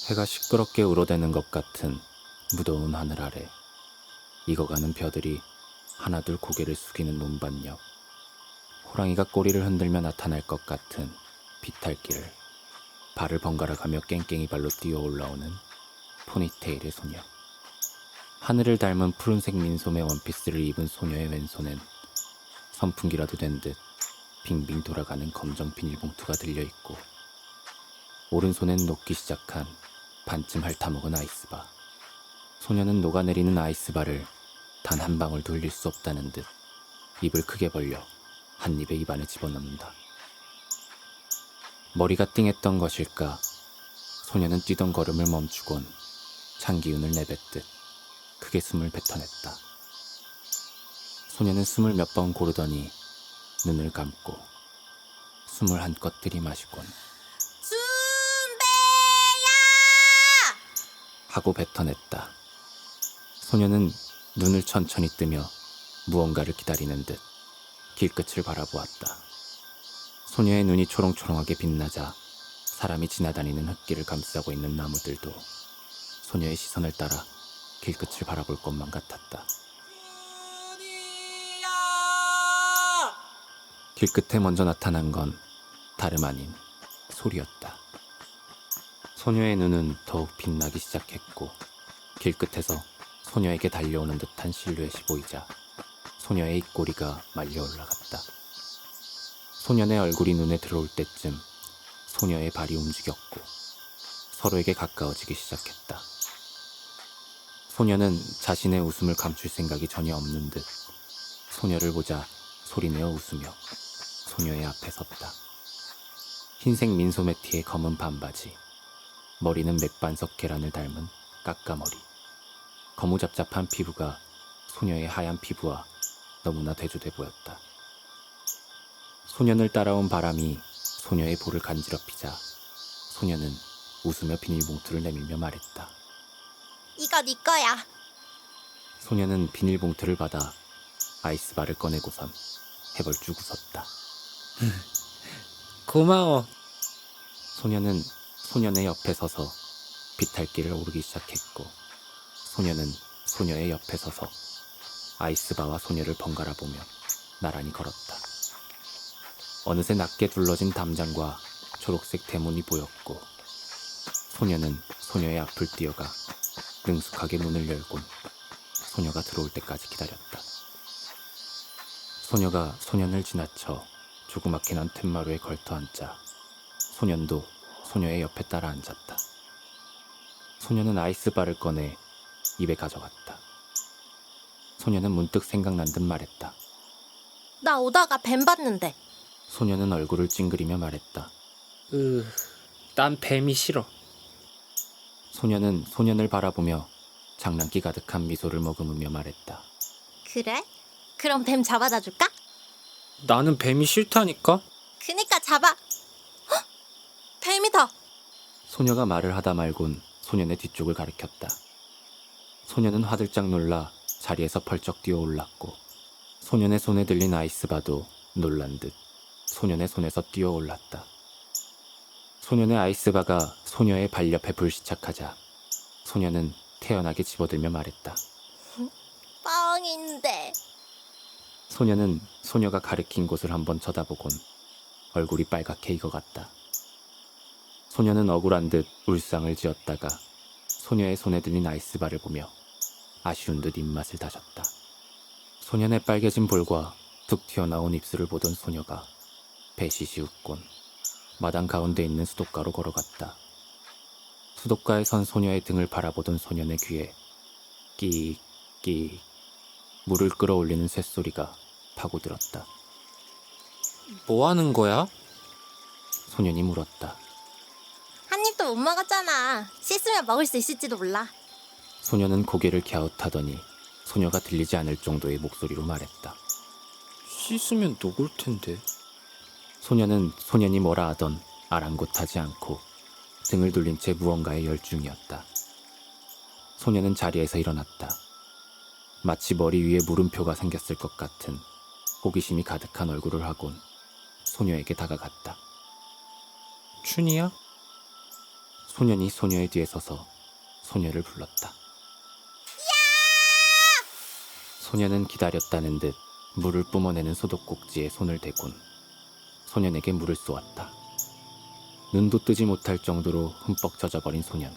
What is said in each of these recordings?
해가 시끄럽게 우러대는 것 같은 무더운 하늘 아래 익어가는 벼들이 하나둘 고개를 숙이는 논밭옆, 호랑이가 꼬리를 흔들며 나타날 것 같은 비탈길을 발을 번갈아가며 깽깽이 발로 뛰어 올라오는 포니테일의 소녀. 하늘을 닮은 푸른색 민소매 원피스를 입은 소녀의 왼손엔 선풍기라도 된 듯 빙빙 돌아가는 검정 비닐봉투가 들려있고, 오른손엔 녹기 시작한 반쯤 핥아먹은 아이스바. 소녀는 녹아내리는 아이스바를 단 한 방울도 흘릴 수 없다는 듯 입을 크게 벌려 한 입에 입안에 집어넣는다. 머리가 띵했던 것일까, 소녀는 뛰던 걸음을 멈추곤 찬 기운을 내뱉듯 크게 숨을 뱉어냈다. 소녀는 숨을 몇 번 고르더니 눈을 감고 숨을 한껏 들이마시곤 준배야! 하고 뱉어냈다. 소녀는 눈을 천천히 뜨며 무언가를 기다리는 듯 길끝을 바라보았다. 소녀의 눈이 초롱초롱하게 빛나자 사람이 지나다니는 흙길을 감싸고 있는 나무들도 소녀의 시선을 따라 길끝을 바라볼 것만 같았다. 길끝에 먼저 나타난 건 다름 아닌 소리였다. 소녀의 눈은 더욱 빛나기 시작했고, 길끝에서 소녀에게 달려오는 듯한 실루엣이 보이자 소녀의 입꼬리가 말려 올라갔다. 소년의 얼굴이 눈에 들어올 때쯤 소녀의 발이 움직였고 서로에게 가까워지기 시작했다. 소녀는 자신의 웃음을 감출 생각이 전혀 없는 듯 소녀를 보자 소리내어 웃으며 소녀의 앞에 섰다. 흰색 민소매 티에 검은 반바지, 머리는 맥반석 계란을 닮은 까까머리, 거무잡잡한 피부가 소녀의 하얀 피부와 너무나 대조돼 보였다. 소년을 따라온 바람이 소녀의 볼을 간지럽히자 소녀는 웃으며 비닐봉투를 내밀며 말했다. 이거 네 거야. 소녀는 비닐봉투를 받아 아이스바를 꺼내고선 해벌쭉 웃었다. 고마워. 소녀는 소년의 옆에 서서 비탈길을 오르기 시작했고, 소녀는 소녀의 옆에 서서 아이스바와 소녀를 번갈아 보며 나란히 걸었다. 어느새 낮게 둘러진 담장과 초록색 대문이 보였고, 소녀는 소녀의 앞을 뛰어가 능숙하게 문을 열곤 소녀가 들어올 때까지 기다렸다. 소녀가 소년을 지나쳐 조그맣게 난 툇마루에 걸터 앉자 소년도 소녀의 옆에 따라 앉았다. 소녀는 아이스바를 꺼내 입에 가져갔다. 소녀는 문득 생각난 듯 말했다. 나 오다가 뱀 봤는데. 소녀는 얼굴을 찡그리며 말했다. 난 뱀이 싫어. 소녀는 소년을 바라보며 장난기 가득한 미소를 머금으며 말했다. 그래? 그럼 뱀 잡아다 줄까? 나는 뱀이 싫다니까? 그니까 잡아. 헉! 뱀이다. 소녀가 말을 하다 말곤 소년의 뒤쪽을 가리켰다. 소녀는 화들짝 놀라 자리에서 펄쩍 뛰어 올랐고, 소년의 손에 들린 아이스바도 놀란 듯 소년의 손에서 뛰어 올랐다. 소년의 아이스바가 소녀의 발 옆에 불시착하자 소녀는 태연하게 집어들며 말했다. 뻥인데. 소녀는 소녀가 가리킨 곳을 한번 쳐다보곤 얼굴이 빨갛게 익어갔다. 소녀는 억울한 듯 울상을 지었다가 소녀의 손에 들린 아이스바를 보며 아쉬운 듯 입맛을 다졌다. 소년의 빨개진 볼과 툭 튀어나온 입술을 보던 소녀가 배시시 웃곤 마당 가운데 있는 수도가로 걸어갔다. 수도가에 선 소녀의 등을 바라보던 소년의 귀에 끼익 물을 끌어올리는 쇳소리가 파고들었다. 뭐 하는 거야? 소년이 물었다. 한 입도 못 먹었잖아. 씻으면 먹을 수 있을지도 몰라. 소녀는 고개를 갸웃하더니 소녀가 들리지 않을 정도의 목소리로 말했다. 씻으면 녹을 텐데. 소녀는 소년이 뭐라 하던 아랑곳하지 않고 등을 돌린 채 무언가에 열중이었다. 소녀는 자리에서 일어났다. 마치 머리 위에 물음표가 생겼을 것 같은 호기심이 가득한 얼굴을 하곤 소녀에게 다가갔다. 춘이야? 소년이 소녀의 뒤에 서서 소녀를 불렀다. 소녀는 기다렸다는 듯 물을 뿜어내는 소독꼭지에 손을 대곤 소년에게 물을 쏘았다. 눈도 뜨지 못할 정도로 흠뻑 젖어버린 소년.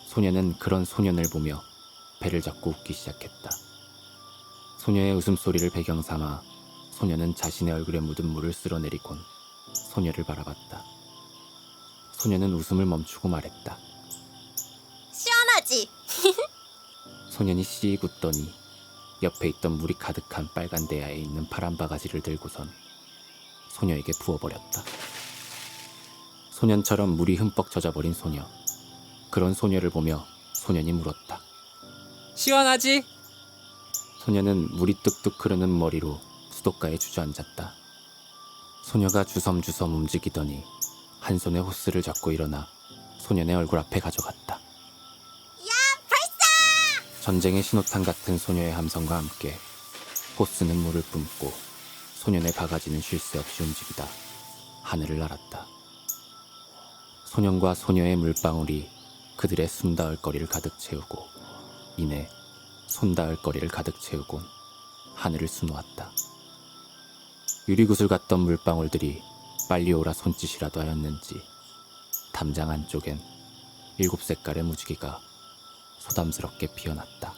소녀는 그런 소년을 보며 배를 잡고 웃기 시작했다. 소녀의 웃음소리를 배경 삼아 소녀는 자신의 얼굴에 묻은 물을 쓸어내리곤 소녀를 바라봤다. 소녀는 웃음을 멈추고 말했다. 시원하지? 소년이 씩 웃더니 옆에 있던 물이 가득한 빨간 대야에 있는 파란 바가지를 들고선 소녀에게 부어버렸다. 소년처럼 물이 흠뻑 젖어버린 소녀. 그런 소녀를 보며 소년이 물었다. 시원하지? 소녀는 물이 뚝뚝 흐르는 머리로 수도가에 주저앉았다. 소녀가 주섬주섬 움직이더니 한 손에 호스를 잡고 일어나 소년의 얼굴 앞에 가져갔다. 전쟁의 신호탄 같은 소녀의 함성과 함께 호스는 물을 뿜고 소년의 바가지는 쉴 새 없이 움직이다 하늘을 날았다. 소년과 소녀의 물방울이 그들의 숨 닿을 거리를 가득 채우고 이내 손 닿을 거리를 가득 채우곤 하늘을 수놓았다. 유리구슬 같던 물방울들이 빨리 오라 손짓이라도 하였는지 담장 안쪽엔 7색깔의 무지개가 소담스럽게 피어났다.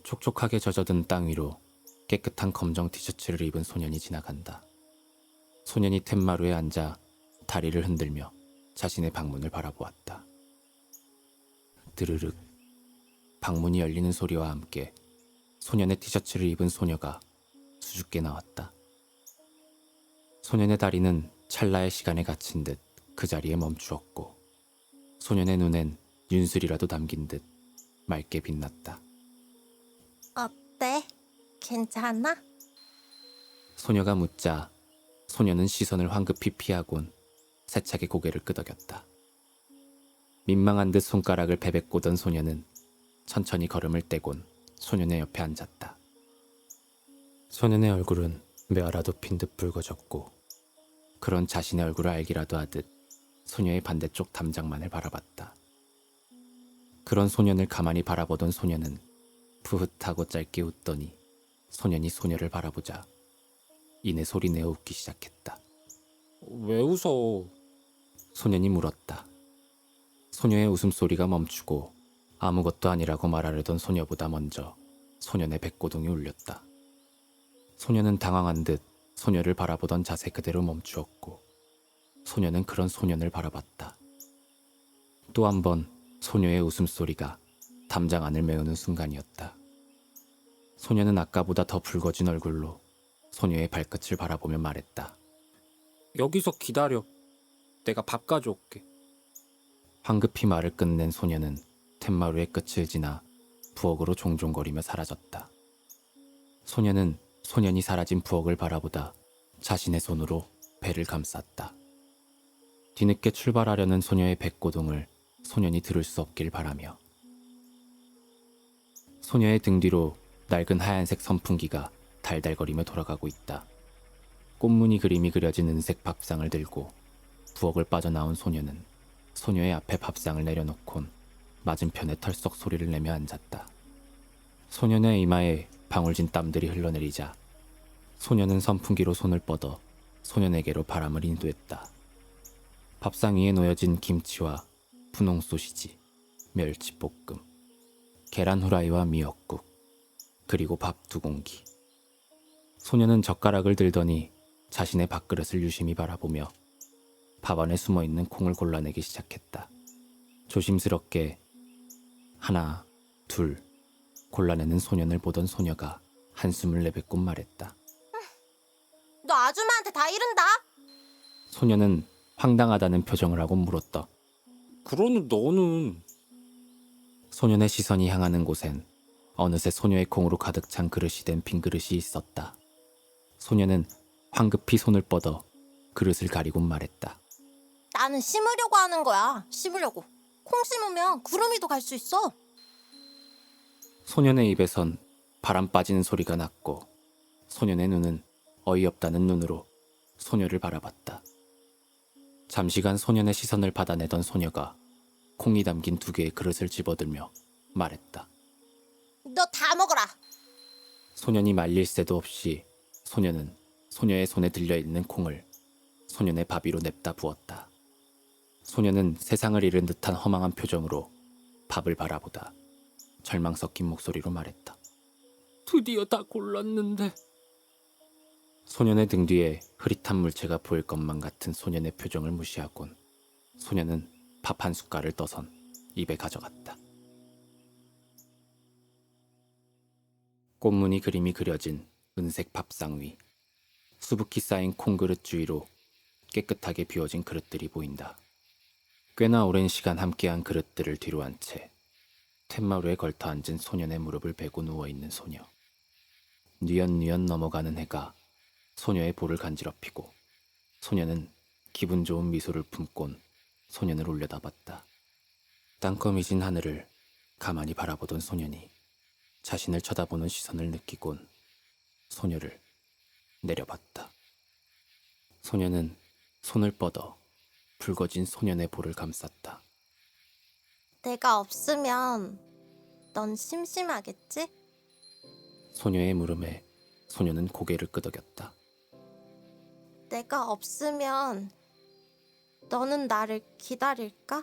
촉촉하게 젖어든 땅 위로 깨끗한 검정 티셔츠를 입은 소년이 지나간다. 소년이 툇마루에 앉아 다리를 흔들며 자신의 방문을 바라보았다. 드르륵. 방문이 열리는 소리와 함께 소년의 티셔츠를 입은 소녀가 수줍게 나왔다. 소년의 다리는 찰나의 시간에 갇힌 듯 그 자리에 멈추었고 소년의 눈엔 윤슬이라도 담긴 듯 맑게 빛났다. 어때? 괜찮아? 소녀가 묻자 소녀는 시선을 황급히 피하곤 세차게 고개를 끄덕였다. 민망한 듯 손가락을 베베 꼬던 소녀는 천천히 걸음을 떼곤 소년의 옆에 앉았다. 소년의 얼굴은 매화라도 핀 듯 붉어졌고 그런 자신의 얼굴을 알기라도 하듯 소녀의 반대쪽 담장만을 바라봤다. 그런 소년을 가만히 바라보던 소녀는 푸릇하고 짧게 웃더니 소년이 소녀를 바라보자 이내 소리내어 웃기 시작했다. 왜 웃어? 소년이 물었다. 소녀의 웃음소리가 멈추고 아무것도 아니라고 말하려던 소녀보다 먼저 소년의 백고동이 울렸다. 소년은 당황한 듯 소녀를 바라보던 자세 그대로 멈추었고 소녀는 그런 소년을 바라봤다. 또 한 번 소녀의 웃음소리가 담장 안을 메우는 순간이었다. 소녀는 아까보다 더 붉어진 얼굴로 소녀의 발끝을 바라보며 말했다. 여기서 기다려. 내가 밥 가져올게. 황급히 말을 끝낸 소녀는 툇마루의 끝을 지나 부엌으로 종종거리며 사라졌다. 소녀는 소년이 사라진 부엌을 바라보다 자신의 손으로 배를 감쌌다. 뒤늦게 출발하려는 소녀의 백고동을 소년이 들을 수 없길 바라며 소녀의 등 뒤로 낡은 하얀색 선풍기가 달달거리며 돌아가고 있다. 꽃무늬 그림이 그려진 은색 밥상을 들고 부엌을 빠져나온 소녀는 소녀의 앞에 밥상을 내려놓곤 맞은편에 털썩 소리를 내며 앉았다. 소년의 이마에 방울진 땀들이 흘러내리자 소년은 선풍기로 손을 뻗어 소년에게로 바람을 인도했다. 밥상 위에 놓여진 김치와 분홍 소시지, 멸치볶음, 계란 후라이와 미역국, 그리고 밥 2공기. 소년은 젓가락을 들더니 자신의 밥그릇을 유심히 바라보며 밥 안에 숨어있는 콩을 골라내기 시작했다. 조심스럽게 하나, 둘 골라내는 소년을 보던 소녀가 한숨을 내뱉곤 말했다. 너 아줌마한테 다 이른다. 소녀는 황당하다는 표정을 하고 물었다. 그러는 너는 소년의 시선이 향하는 곳엔 어느새 소녀의 콩으로 가득 찬 그릇이 된 빈 그릇이 있었다. 소녀는 황급히 손을 뻗어 그릇을 가리곤 말했다. 나는 심으려고 하는 거야. 심으려고. 콩 심으면 구름이도 갈 수 있어. 소년의 입에선 바람 빠지는 소리가 났고 소년의 눈은 어이없다는 눈으로 소녀를 바라봤다. 잠시간 소년의 시선을 받아내던 소녀가 콩이 담긴 2개의 그릇을 집어들며 말했다. 너 다 먹어라. 소년이 말릴 새도 없이 소녀는 소녀의 손에 들려있는 콩을 소년의 밥 위로 냅다 부었다. 소녀는 세상을 잃은 듯한 허망한 표정으로 밥을 바라보다 절망 섞인 목소리로 말했다. 드디어 다 골랐는데. 소년의 등 뒤에 흐릿한 물체가 보일 것만 같은 소년의 표정을 무시하곤 소년은 밥 한 숟갈을 떠선 입에 가져갔다. 꽃무늬 그림이 그려진 은색 밥상 위, 수북히 쌓인 콩그릇 주위로 깨끗하게 비워진 그릇들이 보인다. 꽤나 오랜 시간 함께한 그릇들을 뒤로 한 채 툇마루에 걸터 앉은 소년의 무릎을 베고 누워있는 소녀. 뉘엿뉘엿 넘어가는 해가 소녀의 볼을 간지럽히고 소녀는 기분 좋은 미소를 품곤 소년을 올려다봤다. 땅거미진 하늘을 가만히 바라보던 소년이 자신을 쳐다보는 시선을 느끼곤 소녀를 내려봤다. 소녀는 손을 뻗어 붉어진 소년의 볼을 감쌌다. 내가 없으면 넌 심심하겠지? 소녀의 물음에 소녀는 고개를 끄덕였다. 내가 없으면 너는 나를 기다릴까?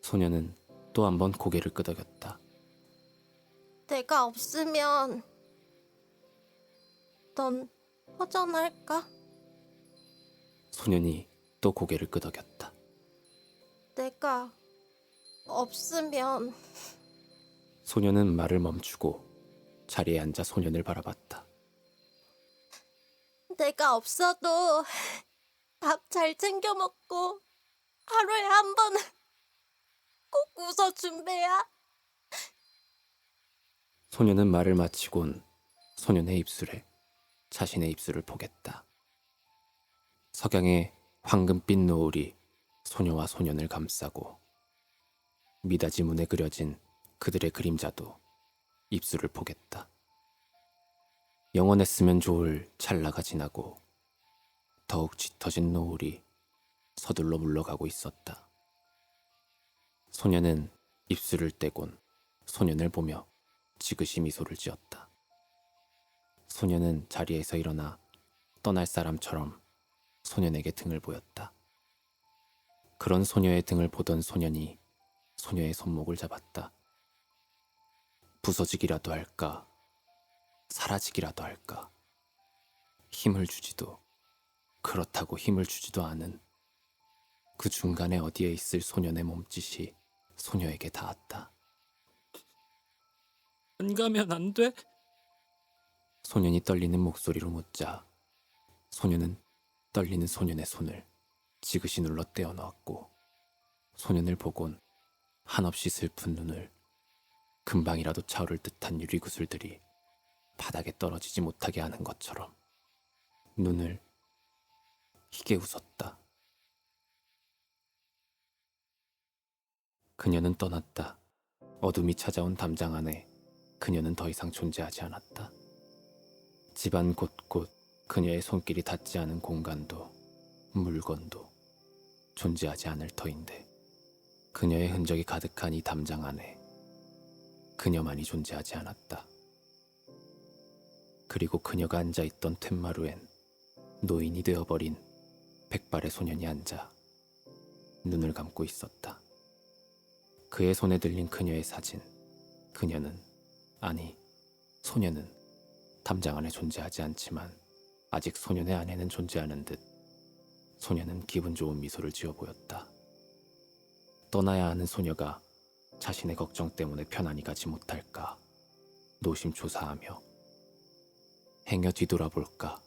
소녀는 또 한 번 고개를 끄덕였다. 내가 없으면 넌 허전할까? 소년이 또 고개를 끄덕였다. 내가 없으면 소녀는 말을 멈추고 자리에 앉아 소년을 바라봤다. 내가 없어도 밥 잘 챙겨 먹고 하루에 한 번은 꼭 웃어준 배야. 소녀는 말을 마치곤 소년의 입술에 자신의 입술을 포겠다. 석양의 황금빛 노을이 소녀와 소년을 감싸고 미닫이 문에 그려진 그들의 그림자도 입술을 포겠다. 영원했으면 좋을 찰나가 지나고 더욱 짙어진 노을이 서둘러 물러가고 있었다. 소녀는 입술을 떼곤 소년을 보며 지그시 미소를 지었다. 소녀는 자리에서 일어나 떠날 사람처럼 소년에게 등을 보였다. 그런 소녀의 등을 보던 소년이 소녀의 손목을 잡았다. 부서지기라도 할까, 사라지기라도 할까. 힘을 주지도 그렇다고 힘을 주지도 않은 그 중간에 어디에 있을 소년의 몸짓이 소녀에게 닿았다. 안 가면 안 돼? 소년이 떨리는 목소리로 묻자 소녀는 떨리는 소년의 손을 지그시 눌러 떼어 넣었고 소년을 보곤 한없이 슬픈 눈을 금방이라도 차오를 듯한 유리구슬들이 바닥에 떨어지지 못하게 하는 것처럼 눈을 희게 웃었다. 그녀는 떠났다. 어둠이 찾아온 담장 안에 그녀는 더 이상 존재하지 않았다. 집안 곳곳 그녀의 손길이 닿지 않은 공간도 물건도 존재하지 않을 터인데 그녀의 흔적이 가득한 이 담장 안에 그녀만이 존재하지 않았다. 그리고 그녀가 앉아있던 툇마루엔 노인이 되어버린 백발의 소년이 앉아 눈을 감고 있었다. 그의 손에 들린 그녀의 사진. 그녀는, 아니, 소녀는 담장 안에 존재하지 않지만 아직 소년의 안에는 존재하는 듯 소녀는 기분 좋은 미소를 지어 보였다. 떠나야 하는 소녀가 자신의 걱정 때문에 편안히 가지 못할까 노심초사하며 행여 뒤돌아볼까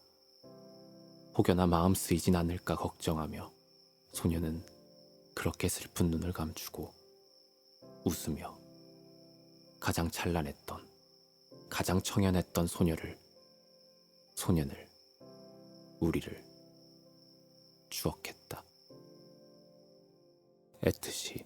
혹여나 마음 쓰이진 않을까 걱정하며 소녀는 그렇게 슬픈 눈을 감추고 웃으며 가장 찬란했던 가장 청연했던 소년을 우리를 추억했다. 애트시